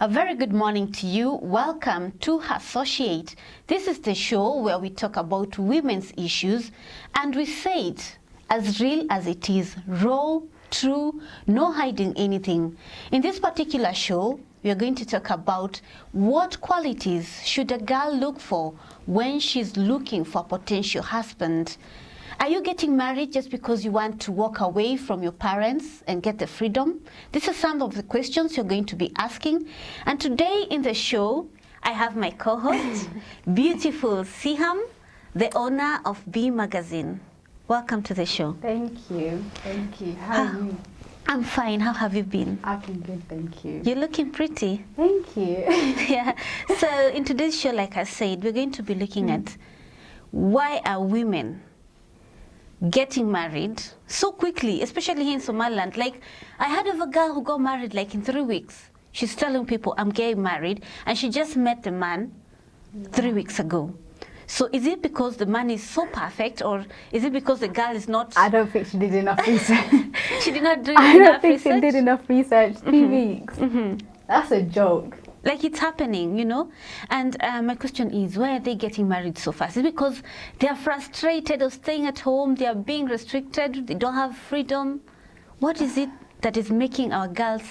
A very good morning to you. Welcome to Herssociate. This is the show where we talk about women's issues and we say it as real as it is, raw, true, no hiding anything. In this particular show, we are going to talk about what qualities should a girl look for when she's looking for a potential husband. Are you getting married just because you want to walk away from your parents and get the freedom? These are some of the questions you're going to be asking. And today in the show, I have my co-host, beautiful Siham, the owner of B Magazine. Welcome to the show. Thank you. Thank you. How are you? I'm fine. How have you been? I've been good, thank you. You're looking pretty. Thank you. Yeah. So in today's show, like I said, we're going to be looking at why are women getting married so quickly, especially here in Somaliland. Like, I heard of a girl who got married like in 3 weeks. She's telling people, I'm getting married, and she just met the man 3 weeks ago. So is it because the man is so perfect, or is it because the girl is not? I don't think she did enough research. She did not do I enough don't think research? she did enough research. 3 weeks. That's a joke. Like, it's happening, you know? And my question is, why are they getting married so fast? Is it because they are frustrated of staying at home? They are being restricted? They don't have freedom? What is it that is making our girls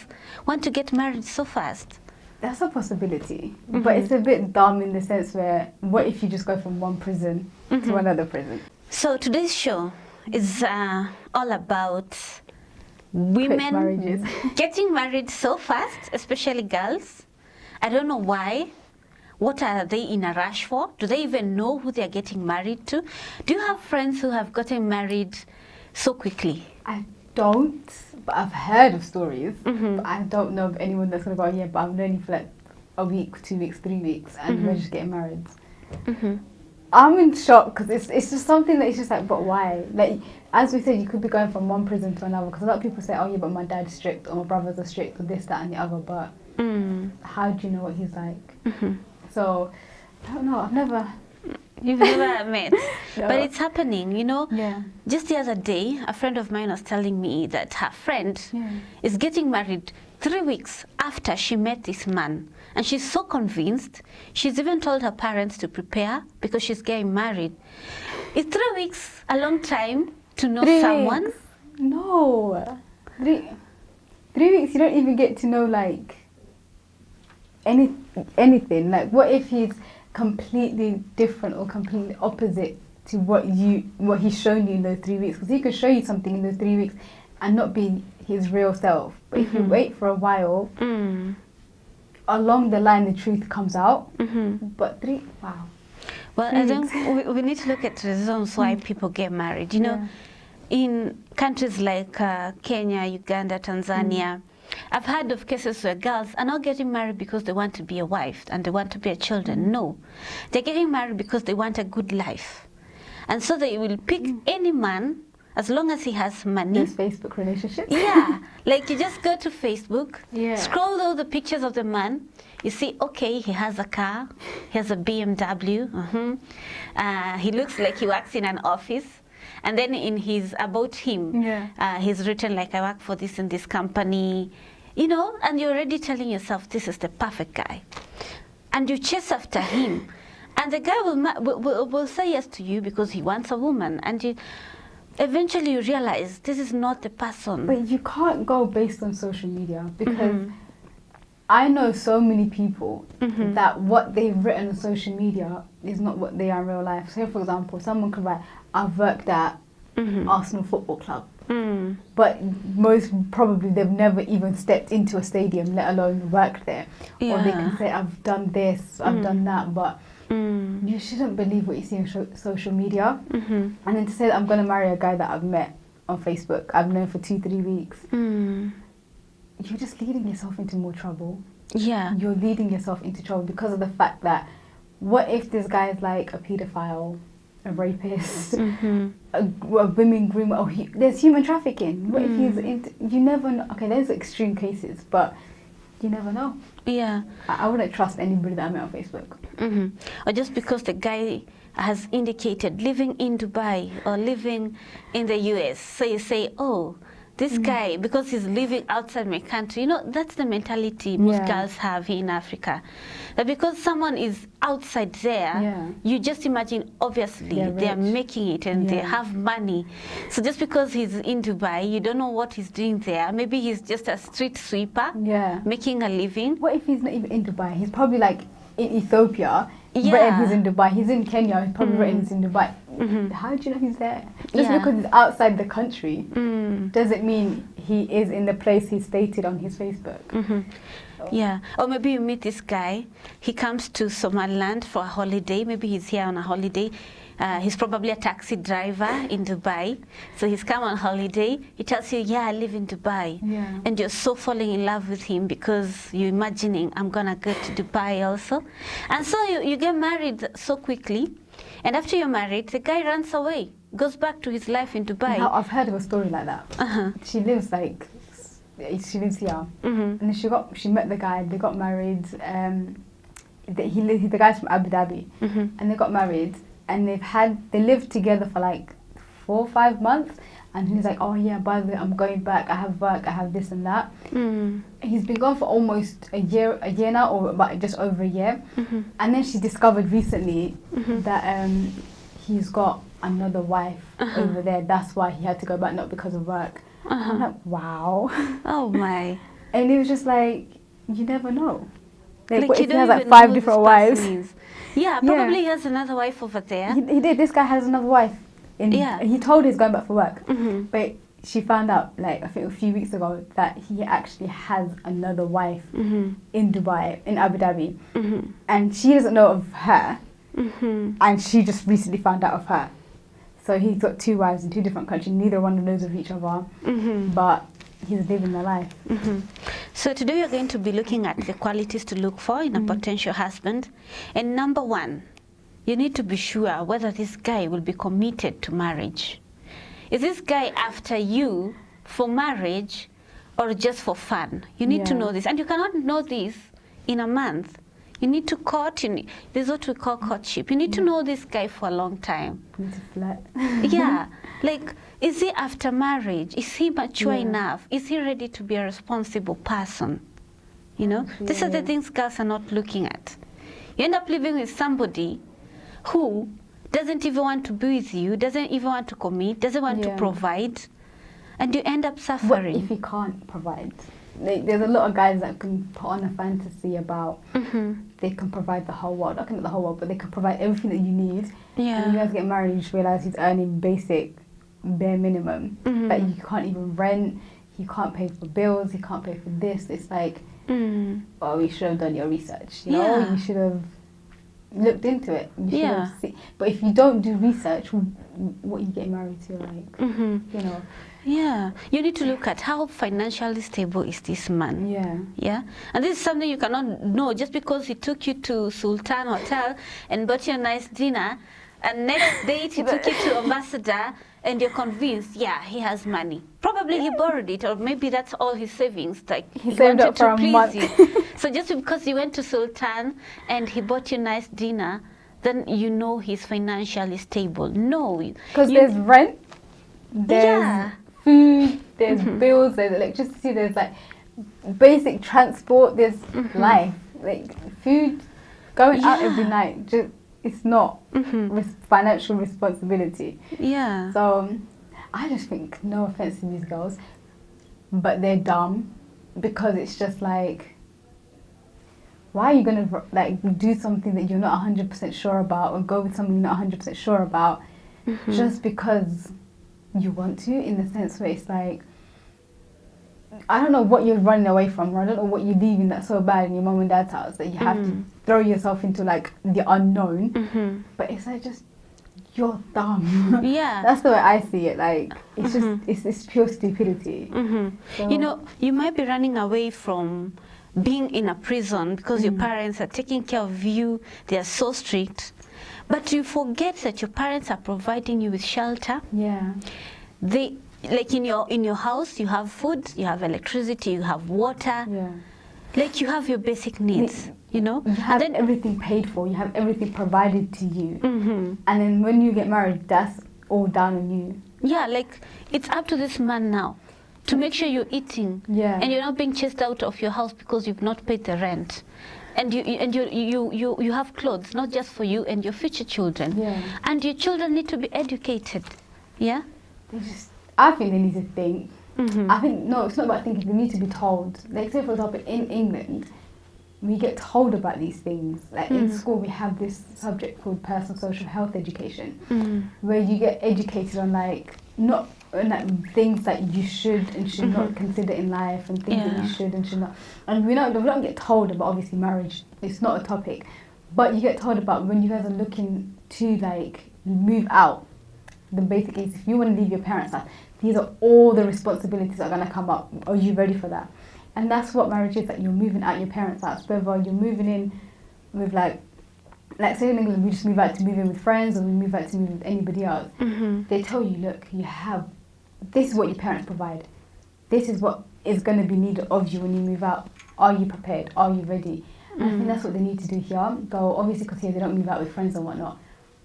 want to get married so fast? That's a possibility. But it's a bit dumb in the sense where, what if you just go from one prison to another prison? So today's show is all about Quick women marriages. getting married so fast, especially girls. I don't know why. What are they in a rush for? Do they even know who they're getting married to? Do you have friends who have gotten married so quickly? I don't, but I've heard of stories. But I don't know of anyone that's going to go, yeah, but I've known you for like a week, 2 weeks, 3 weeks, and we're just getting married. I'm in shock because it's just something that it's just like, but why? Like, as we said, you could be going from one prison to another, because a lot of people say, oh yeah, but my dad's strict, or my brothers are strict, or this, that, and the other, but how do you know what he's like? So, I don't know, I've never... You've never met. No. But it's happening, you know? Yeah. Just the other day, a friend of mine was telling me that her friend is getting married 3 weeks after she met this man. And she's so convinced, she's even told her parents to prepare because she's getting married. Is 3 weeks a long time to know 3 someone? weeks? No. 3 weeks, you don't even get to know, like, anything. Like, what if he's completely different or completely opposite to what he's shown you in those 3 weeks? Because he could show you something in those 3 weeks and not be his real self. But if you wait for a while, along the line the truth comes out. But wow. Well, 3 I think weeks. we need to look at reasons why people get married. You know, in countries like Kenya, Uganda, Tanzania, I've heard of cases where girls are not getting married because they want to be a wife and they want to bear children. No, they're getting married because they want a good life. And so they will pick any man as long as he has money. Those Facebook relationships. Yeah, like you just go to Facebook, Yeah. scroll all the pictures of the man, you see, okay, he has a car, he has a BMW, he looks like he works in an office. And then in his about him, he's written like, I work for this and this company, you know, and you're already telling yourself, this is the perfect guy. And you chase after him. And the guy will say yes to you because he wants a woman. And eventually you realize this is not the person. But you can't go based on social media, because I know so many people that what they've written on social media is not what they are in real life. So, for example, someone could write, I've worked at Arsenal Football Club. But most probably they've never even stepped into a stadium, let alone worked there. Or they can say, I've done this, I've done that, but you shouldn't believe what you see on social media. And then to say that I'm going to marry a guy that I've met on Facebook, I've known for 2-3 weeks, you're just leading yourself into more trouble. Yeah. You're leading yourself into trouble because of the fact that, what if this guy is like a paedophile, a rapist, a women groomer? Oh, there's human trafficking. What if he's into, you never know. Okay, there's extreme cases, but you never know. Yeah. I wouldn't trust anybody that I met on Facebook. Or just because the guy has indicated living in Dubai or living in the US, so you say, oh, this guy, because he's living outside my country, you know, that's the mentality most Yeah. girls have here in Africa. That because someone is outside there, Yeah. you just imagine, obviously, They're they are rich. making it and they Yeah. have money. So just because he's in Dubai, you don't know what he's doing there. Maybe he's just a street sweeper, Yeah. making a living. What if he's not even in Dubai? He's probably like in Ethiopia. Yeah. Written he's in Dubai. He's in Kenya. He's probably written he's in Dubai. How do you know he's there? Just Yeah. because he's outside the country doesn't mean he is in the place he stated on his Facebook. Yeah, or maybe you meet this guy, he comes to Somaliland for a holiday, maybe he's here on a holiday, he's probably a taxi driver in Dubai, so he's come on holiday, he tells you, yeah, I live in Dubai, Yeah. and you're so falling in love with him because you're imagining, I'm gonna go to Dubai also, and so you get married so quickly, and after you're married, the guy runs away, goes back to his life in Dubai. Now, I've heard of a story like that. She lives here, and then she met the guy. They got married. The guy's from Abu Dhabi, and they got married, and they lived together for like 4 or 5 months. And he's like, oh yeah, by the way, I'm going back. I have work. I have this and that. He's been gone for almost a year now, or about just over a year. And then she discovered recently that he's got another wife over there. That's why he had to go back, not because of work. I'm like, wow. Oh my. And it was just like, you never know. Like, what you if he has don't like even 5 know different this wives? person is. Yeah, probably he has another wife over there. He did. This guy has another wife. Yeah. He told her he's going back for work. But she found out, like, I think a few weeks ago, that he actually has another wife in Dubai, in Abu Dhabi. And she doesn't know of her. And she just recently found out of her. So he's got 2 wives in 2 different countries. Neither one knows of each other. But he's living their life. So today we're going to be looking at the qualities to look for in a potential husband. And number 1, you need to be sure whether this guy will be committed to marriage. Is this guy after you for marriage or just for fun? You need to know this. And you cannot know this in a month. You need to court. This is what we call courtship. You need to know this guy for a long time. You need to flirt. Yeah. Like, is he after marriage? Is he mature enough? Is he ready to be a responsible person? You know, these are the things girls are not looking at. You end up living with somebody who doesn't even want to be with you, doesn't even want to commit, doesn't want to provide, and you end up suffering. What if he can't provide? There's a lot of guys that can put on a fantasy about they can provide the whole world. Not the whole world, but they can provide everything that you need. Yeah. And you guys get married, you just realize he's earning basic, bare minimum. That you can't even rent. He can't pay for bills. He can't pay for this. It's like, oh, you should have done your research. You know, you should have looked into it. You should have seen. But if you don't do research, what are you getting married to? Like, you know. Yeah, you need to look at how financially stable is this man. Yeah. Yeah, and this is something you cannot know just because he took you to Sultan Hotel and bought you a nice dinner, and next date he took you to Ambassador, and you're convinced, yeah, he has money. Probably he borrowed it, or maybe that's all his savings. Like he saved up for a month. You. So just because you went to Sultan and he bought you a nice dinner, then you know he's financially stable. No, because there's rent. There's food, there's bills, there's electricity, there's like basic transport, there's life, like food, going out every night, just it's not financial responsibility. Yeah. So I just think, no offense to these girls, but they're dumb, because it's just like, why are you gonna like do something that you're not 100% sure about, or go with something you're not 100% sure about, just because you want to, in the sense where it's like, I don't know what you're running away from, or I don't know what you're leaving that's so bad in your mum and dad's house that you have to throw yourself into like the unknown. But it's like, just, you're dumb. Yeah. That's the way I see it. Like, it's just, it's pure stupidity. So, you know, you might be running away from being in a prison because your parents are taking care of you, they are so strict. But you forget that your parents are providing you with shelter. Yeah. They, like in your house, you have food, you have electricity, you have water. Yeah. Like you have your basic needs, you know? You have and then, everything paid for, you have everything provided to you. And then when you get married, that's all down on you. yeah, like it's up to this man now. to make sure you're eating, and you're not being chased out of your house because you've not paid the rent, and you have clothes not just for you and your future children, and your children need to be educated. I think they need to think. I think no, it's not about thinking. They need to be told. Like say for example, in England, we get told about these things. Like in school, we have this subject called personal social health education, where you get educated on like not things that you should and should not consider in life, and things that you should and should not. And we don't get told about obviously marriage. It's not a topic, but you get told about when you guys are looking to like move out. The basic is if you want to leave your parents' house, these are all the responsibilities that are going to come up. Are you ready for that? And that's what marriage is. That you're moving out your parents' house, whether you're moving in with like say in England, we just move out to move in with friends, or we move out to move with anybody else. They tell you, look, you have. This is what your parents provide. This is what is going to be needed of you when you move out. Are you prepared? Are you ready? And I think that's what they need to do here. Go, obviously, because here they don't move out with friends and whatnot.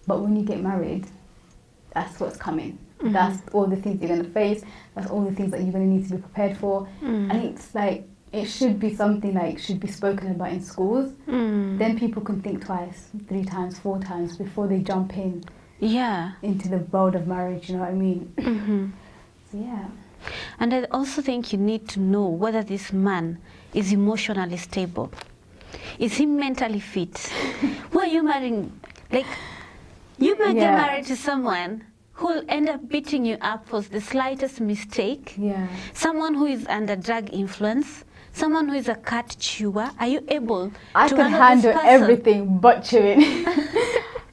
But when you get married, that's what's coming. That's all the things you're going to face. That's all the things that you're going to need to be prepared for. And it's like, it should be something like, should be spoken about in schools. Then people can think twice, 3 times, 4 times before they jump in. Into the world of marriage, you know what I mean? So, and I also think you need to know whether this man is emotionally stable. Is he mentally fit? Who are you marrying? Like, you may get married to someone who will end up beating you up for the slightest mistake. Someone who is under drug influence. Someone who is a cat chewer. Are you able to handle everything but chewing?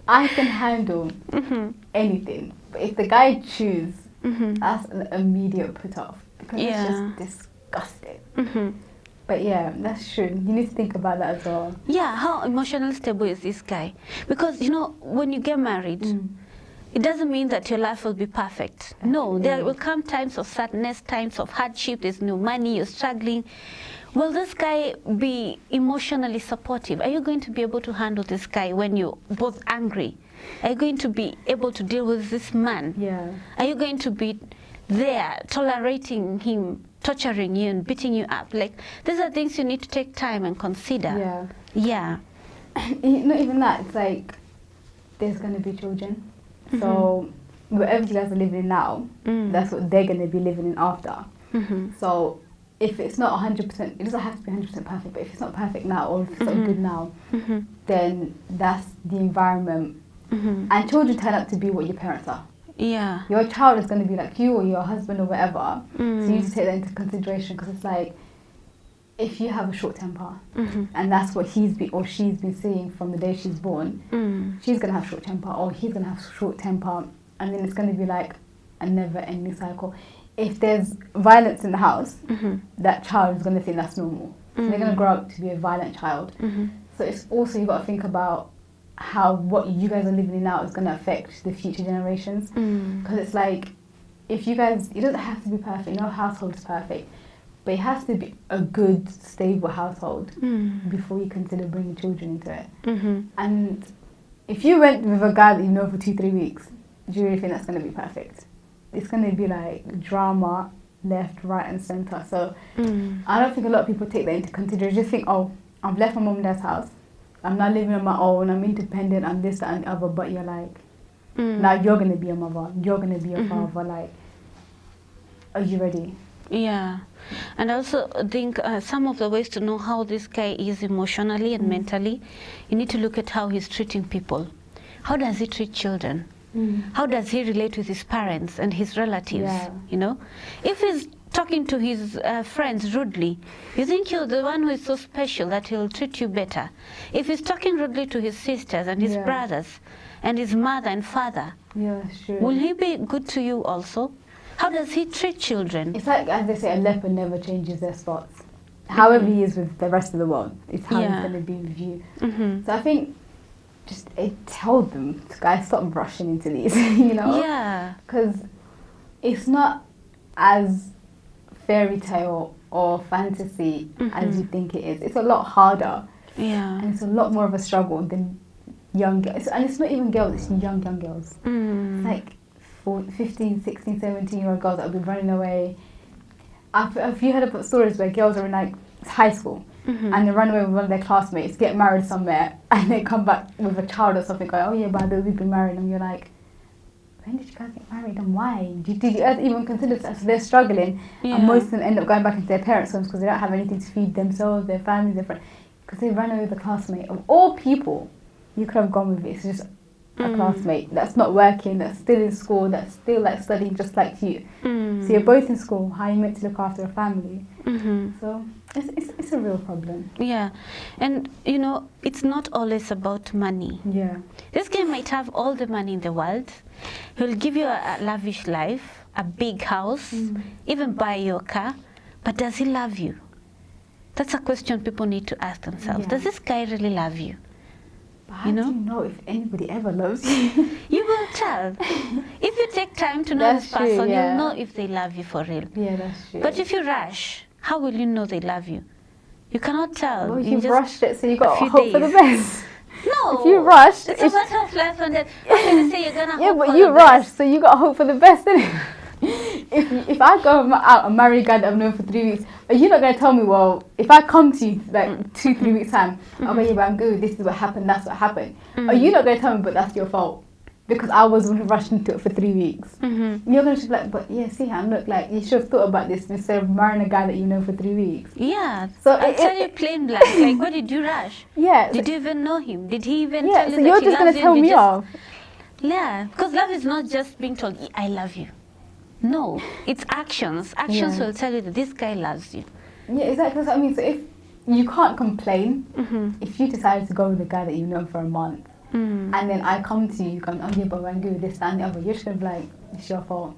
I can handle anything. But if the guy chews, that's an immediate put off. Because it's just disgusting. But yeah, that's true. You need to think about that as well. How emotionally stable is this guy? Because, you know, when you get married, it doesn't mean that your life will be perfect. No, there will come times of sadness, times of hardship, there's no money, you're struggling. Will this guy be emotionally supportive? Are you going to be able to handle this guy when you're both angry? Are you going to be able to deal with this man? Are you going to be there tolerating him, torturing you and beating you up? Like, these are things you need to take time and consider. Not even that, it's like there's going to be children. So wherever you guys are living in now, that's what they're going to be living in after. So if it's not 100%, it doesn't have to be 100% perfect, but if it's not perfect now, or if it's not good now, then that's the environment. And children turn out to be what your parents are. Your child is going to be like you or your husband or whatever. So you need to take that into consideration, because it's like, if you have a short temper, and that's what she's been seeing from the day she's born, she's going to have short temper, or he's going to have short temper, and then it's going to be like a never-ending cycle. If there's violence in the house, that child is going to think that's normal. So they're going to grow up to be a violent child. So it's also, you've got to think about how what you guys are living in now is going to affect the future generations. Because it's like, if you guys, it doesn't have to be perfect, no household is perfect, but it has to be a good, stable household before you consider bringing children into it. And if you went with a guy that you know for 2-3 weeks, do you really think that's going to be perfect? It's going to be like drama, left, right and centre. So I don't think a lot of people take that into consideration. Just think, oh, I've left my mum and dad's house, I'm not living on my own, I'm independent, I'm this, that and the other. But you're like, now you're going to be a mother, you're going to be a father. Like, are you ready? And I also think some of the ways to know how this guy is emotionally and mentally, you need to look at how he's treating people. How does he treat children? How does he relate with his parents and his relatives? You know, if he's talking to his friends rudely, you think you're the one who is so special that he'll treat you better. If he's talking rudely to his sisters and his brothers and his mother and father, will he be good to you also? How does he treat children? It's like, as they say, a leopard never changes their spots. However he is with the rest of the world, it's how he's going to be with you. So I think, just tell them, guys, stop rushing into these, you know? Because it's not as fairy tale or fantasy as you think it is. It's a lot harder. And it's a lot more of a struggle than young girls. And it's not even girls, it's young girls. It's like 15, 16, 17-year-old girls that will be running away. Have you heard about stories where girls are in like high school and they run away with one of their classmates, get married somewhere, and they come back with a child or something, going, oh yeah, by the way, we've been married, and you're like, when did you guys get married and why? Did you even consider that? So they're struggling, and most of them end up going back into their parents' homes because they don't have anything to feed themselves, their families, their friends, because they ran away with a classmate. Of all people, you could have gone with it. It's just a classmate that's not working, that's still in school, that's still like studying just like you. So you're both in school. How are you meant to look after a family? So it's a real problem. Yeah, and you know, it's not always about money. Yeah. This guy might have all the money in the world. He'll give you a lavish life, a big house, even buy you a car. But does he love you? That's a question people need to ask themselves. Yeah. Does this guy really love you? But how do you know if anybody ever loves you? You will tell. If you take time to know this person, you'll know if they love you for real. Yeah, that's true. But if you rush, how will you know they love you? You cannot tell. Well, in you've just rushed it, so you got to few hope for the days. best. No. If you rushed, it's a matter of life and death. How can you say you're gonna yeah, hope but for you the rushed, best? so you got to hope for the best, innit? If I go out and marry a guy that I've known for 3 weeks, are you not going to tell me, well, if I come to you like 2-3 weeks time, okay, yeah, but I'm good, this is what happened, that's what happened. Are you not going to tell me, but that's your fault? Because I was the one who rushed into it for 3 weeks. You're going to be like, but yeah, Siham, look, like, you should have thought about this instead of marrying a guy that you know for 3 weeks. Yeah. So I'll tell you plain blank. Like, what did you rush? Yeah. Did you even know him? Did he even yeah, tell you so that you're he just going loves to you? tell me off. Yeah, because love is not just being told, I love you. No, it's actions. Actions will tell you that this guy loves you. Yeah, exactly. That's what I mean. So if you can't complain, if you decide to go with a guy that you've known for a month, and then I come to you, going, oh yeah, but Wangui with this, that, and the other, you're just going to be like, it's your fault.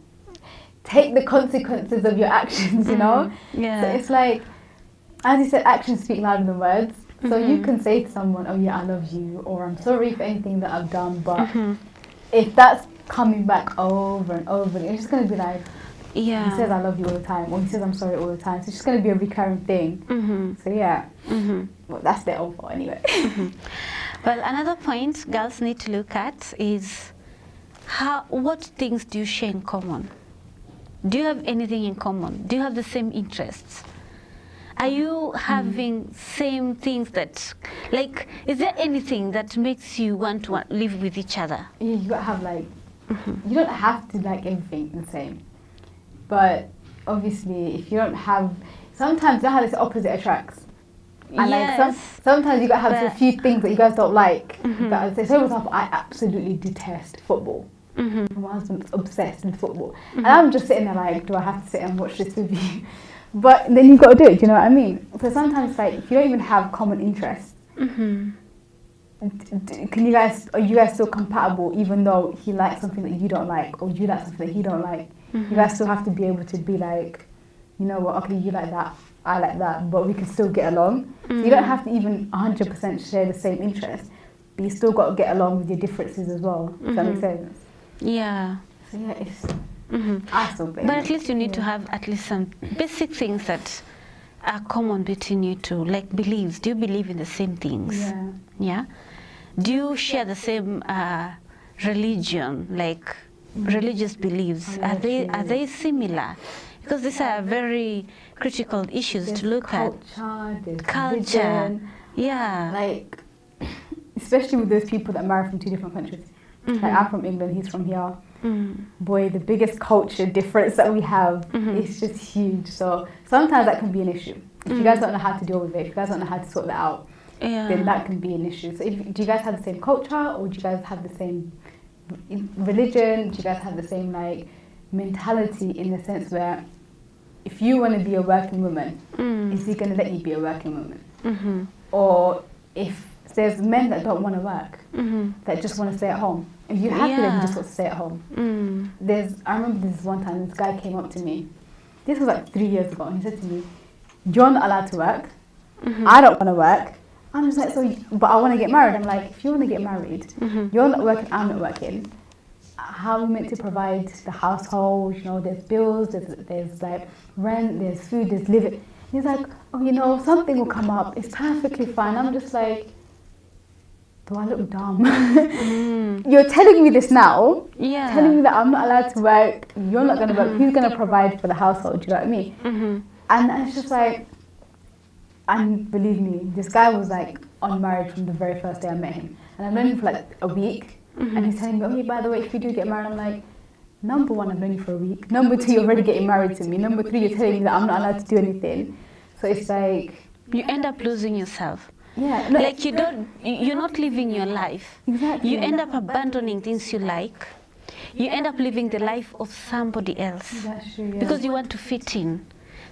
Take the consequences of your actions, you know? Yeah. So it's like, as you said, actions speak louder than words. So you can say to someone, oh yeah, I love you, or I'm sorry for anything that I've done, but if that's coming back over and over again, it's just going to be like, he says I love you all the time, or he says I'm sorry all the time. So it's just going to be a recurring thing. So yeah, well, that's their own fault anyway. Well, another point girls need to look at is what things do you share in common? Do you have anything in common? Do you have the same interests? Are you having same things that, like, is there anything that makes you want to live with each other? Yeah, you gotta have like, you don't have to like everything the same, but obviously if you don't have, sometimes you have this opposite attracts. And like sometimes you gotta have a few things that you guys don't like. That say, so for example, I absolutely detest football. My husband's obsessed with football, and I'm just sitting there like, do I have to sit and watch this with you? But then you've got to do it. Do you know what I mean? So sometimes like if you don't even have common interests, are you guys still compatible even though he likes something that you don't like, or you like something that he don't like? You guys still have to be able to be like, you know what, okay, you like that, I like that, but we can still get along. So you don't have to even 100% share the same interests, but you still got to get along with your differences as well. Does that make sense? Yeah. So yeah, it's, I still blame But at least you need to have at least some basic things that are common between you two, like beliefs. Do you believe in the same things? Yeah. Yeah. Do you share the same religion, like religious beliefs? Are they similar? Because these are very critical issues to look at. Culture. Religion, yeah. Like, especially with those people that marry from 2 different countries. Like I'm from England, he's from here. Boy, the biggest culture difference that we have is just huge. So sometimes that can be an issue. If you guys don't know how to deal with it, if you guys don't know how to sort that out, then that can be an issue. So do you guys have the same culture, or do you guys have the same religion? Do you guys have the same like mentality in the sense where if you want to be a working woman, is he going to let you be a working woman? Or if there's men that don't want to work, that just want to stay at home. If you're happy that you just want to stay at home. I remember this one time, this guy came up to me. This was like 3 years ago, and he said to me, you're not allowed to work. I don't want to work. I'm just like, but I want to get married. I'm like, if you want to get married, you're not working, I'm not working. How are we meant to provide the household? You know, there's bills, there's like rent, there's food, there's living. He's like, oh, you know, something will come up. It's perfectly fine. I'm just like, do I look dumb? You're telling me this now. Yeah. Telling me that I'm not allowed to work. You're not going to work. Who's going to provide for the household? Do you know what I mean? And it's just like, and believe me, this guy was like unmarried from the very first day I met him. And I've known him for like a week. And he's telling me, oh, by the way, if you do get married, I'm like, number one, I've known you for a week. Number two, you're already getting married to me. Number three, you're telling me that I'm not allowed to do anything. So it's like... You end up losing yourself. Yeah. No, like you're not living your life. Exactly. You end up abandoning things you like. You end up living the life of somebody else. That's true, yeah. Because you want to fit in.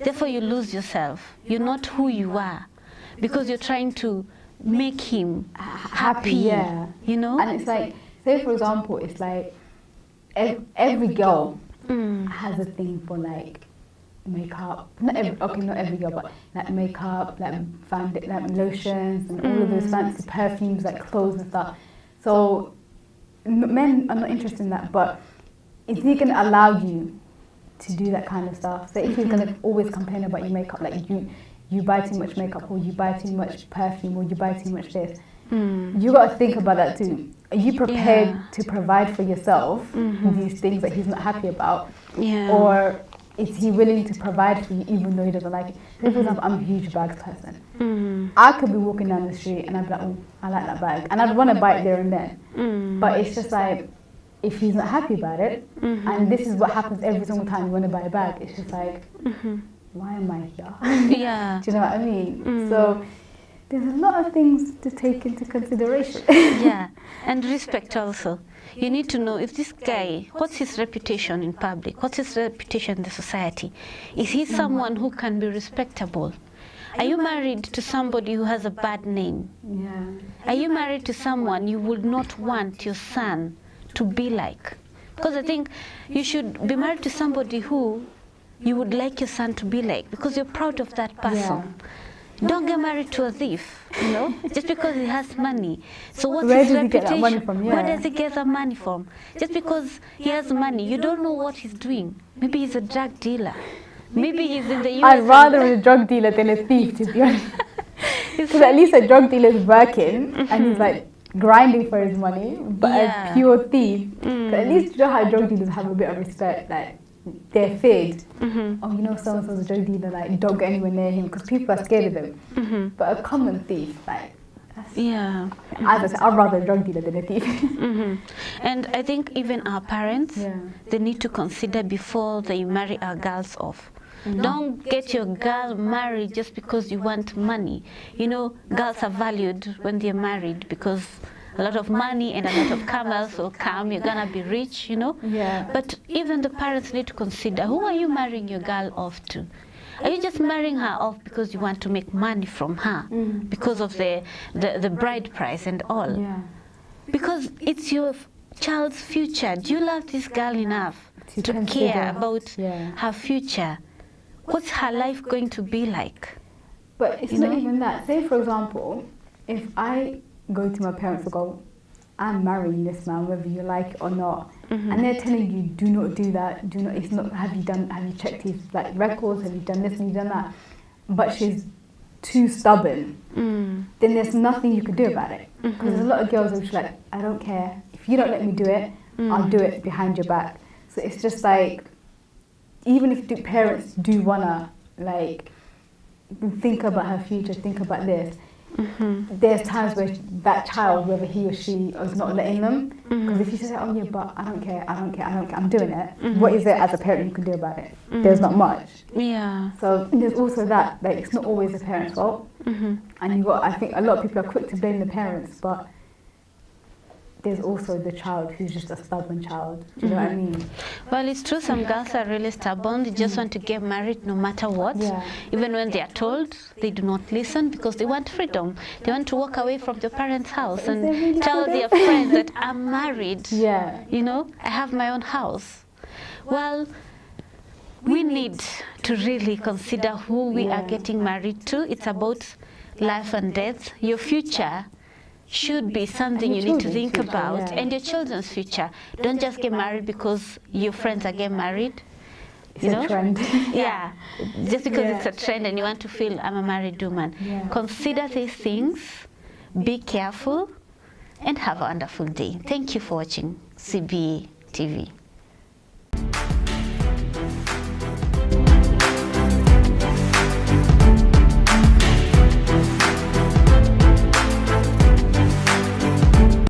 Therefore, you lose yourself. You're not who you are. Because you're trying to make him happy. Yeah. You know? And it's like, say for example, it's like every girl has a thing for like makeup. Not every girl, but like makeup, like lotions and all of those fancy perfumes, like clothes and stuff. So men are not interested in that, but is he going to allow you to do that kind of stuff? So if he's going to always complain about your makeup, like you buy too much makeup, or you buy too much perfume, or you buy too much this, you got to think about that too. Are you prepared to provide for yourself these things that he's not happy about? Yeah. Or is he willing to provide for you even though he doesn't like it? Say for example, I'm a huge bags person. I could be walking down the street and I'd be like, oh, I like that bag. And I'd want to buy it there and then. But it's just like, if he's not happy about it, and this is what happens every single time you want to buy a bag, it's just like, why am I here? Yeah. Do you know what I mean? So there's a lot of things to take into consideration. Yeah, and respect also. You need to know if this guy, what's his reputation in public? What's his reputation in the society? Is he someone who can be respectable? Are you married to somebody who has a bad name? Yeah. Are you married to someone you would not want your son to be like? Because I think you should be married to somebody who you would like your son to be like, because you're proud of that person. Yeah. Don't get married to a thief, you know, just because he has money. So what's Where his does he get reputation? that money from? Yeah. Where does he get that money from? Just because he has money, you don't know what he's doing. Maybe he's a drug dealer. Maybe he's in the US. I'd rather a drug dealer than a thief, to be honest. Because at least a drug dealer is working and he's like grinding for his money, but a pure thief, at least you know how drug dealers have a bit of respect, like they're feared. Oh, you know, so-and-so's a drug dealer, like don't go anywhere near him because people are scared of them. But a common thief, like, yeah. as I said, I'd rather a drug dealer than a thief. And I think even our parents, they need to consider before they marry our girls off. Don't get your girl married just because you want money. You know, girls are valued when they're married because a lot of money and a lot of camels will come. You're gonna be rich, you know. Yeah. But even the parents need to consider, who are you marrying your girl off to? Are you just marrying her off because you want to make money from her, because of the bride price and all? Yeah. Because it's your child's future. Do you love this girl enough to care about her future? What's her life going to be like? But it's not even that. Say, for example, if I go to my parents and go, I'm marrying this man, whether you like it or not, and they're telling you, do not do that, do not, it's not, have you checked his like records, have you done this and you done that, but she's too stubborn, then there's nothing you can do about it. Because there's a lot of girls who are just like, I don't care, if you don't let me do it, I'll do it behind your back. So it's just like, even if the parents do wanna like think about her future, think about this, there's times where that child, whether he or she is not letting them, because if you say, oh yeah, but I don't care, I'm doing it, what is there as a parent you can do about it? There's not much. Yeah. So there's also that, like it's not always the parents' fault, and I think a lot of people are quick to blame the parents, but there's also the child who's just a stubborn child. Do you know what I mean? Well, it's true, some girls are really stubborn. They just want to get married no matter what. Even when they are told, they do not listen because they want freedom. They want to walk away from their parents' house and tell their friends that I'm married. You know, I have my own house. Well, we need to really consider who we are getting married to. It's about life and death. Your future should be something you need to think about, and your children's future. Don't just get married because your friends are getting married. It's a trend. Just because it's a trend and you want to feel I'm a married woman. Consider these things, be careful, and have a wonderful day. Thank you for watching CBA TV.